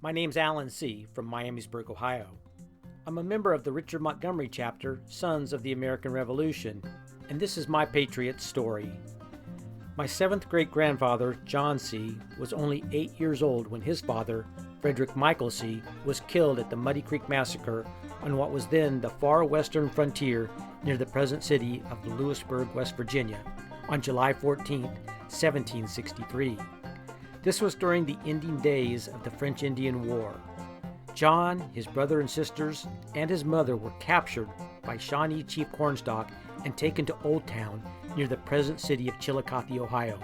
My name's Alan C. from Miamisburg, Ohio. I'm a member of the Richard Montgomery chapter, Sons of the American Revolution, and this is my Patriot story. My seventh great-grandfather, John C., was only 8 years old when his father, Frederick Michael C., was killed at the Muddy Creek Massacre on what was then the far western frontier near the present city of Lewisburg, West Virginia, on July 14, 1763. This was during the ending days of the French Indian War. John, his brother and sisters, and his mother were captured by Shawnee Chief Cornstalk and taken to Old Town near the present city of Chillicothe, Ohio.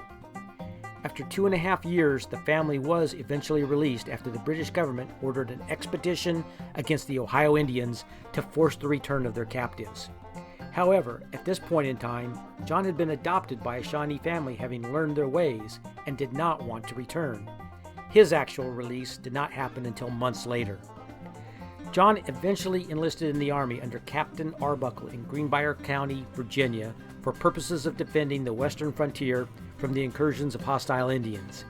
After 2.5 years, the family was eventually released after the British government ordered an expedition against the Ohio Indians to force the return of their captives. However, at this point in time, John had been adopted by a Shawnee family having learned their ways and did not want to return. His actual release did not happen until months later. John eventually enlisted in the Army under Captain Arbuckle in Greenbrier County, Virginia, for purposes of defending the western frontier from the incursions of hostile Indians.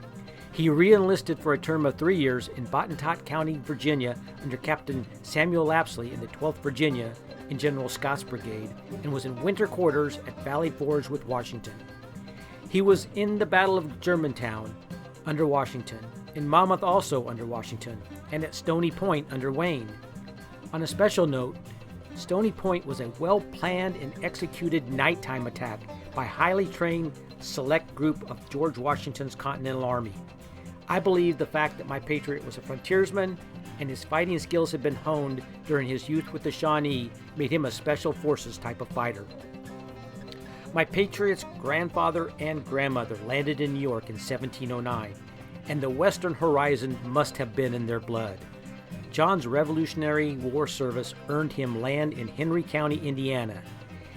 He re-enlisted for a term of 3 years in Botetourt County, Virginia, under Captain Samuel Lapsley in the 12th Virginia in General Scott's brigade, and was in winter quarters at Valley Forge with Washington. He was in the Battle of Germantown under Washington, in Monmouth also under Washington, and at Stony Point under Wayne. On a special note, Stony Point was a well-planned and executed nighttime attack by highly trained select group of George Washington's Continental Army. I believe the fact that my Patriot was a frontiersman and his fighting skills had been honed during his youth with the Shawnee made him a special forces type of fighter. My Patriot's grandfather and grandmother landed in New York in 1709, and the western horizon must have been in their blood. John's Revolutionary War service earned him land in Henry County, Indiana.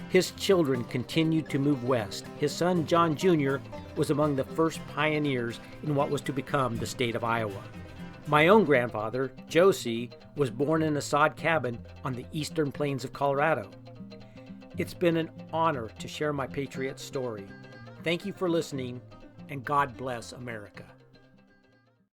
His children continued to move west. His son, John Jr., was among the first pioneers in what was to become the state of Iowa. My own grandfather, Joe C., was born in a sod cabin on the eastern plains of Colorado. It's been an honor to share my Patriot story. Thank you for listening, and God bless America.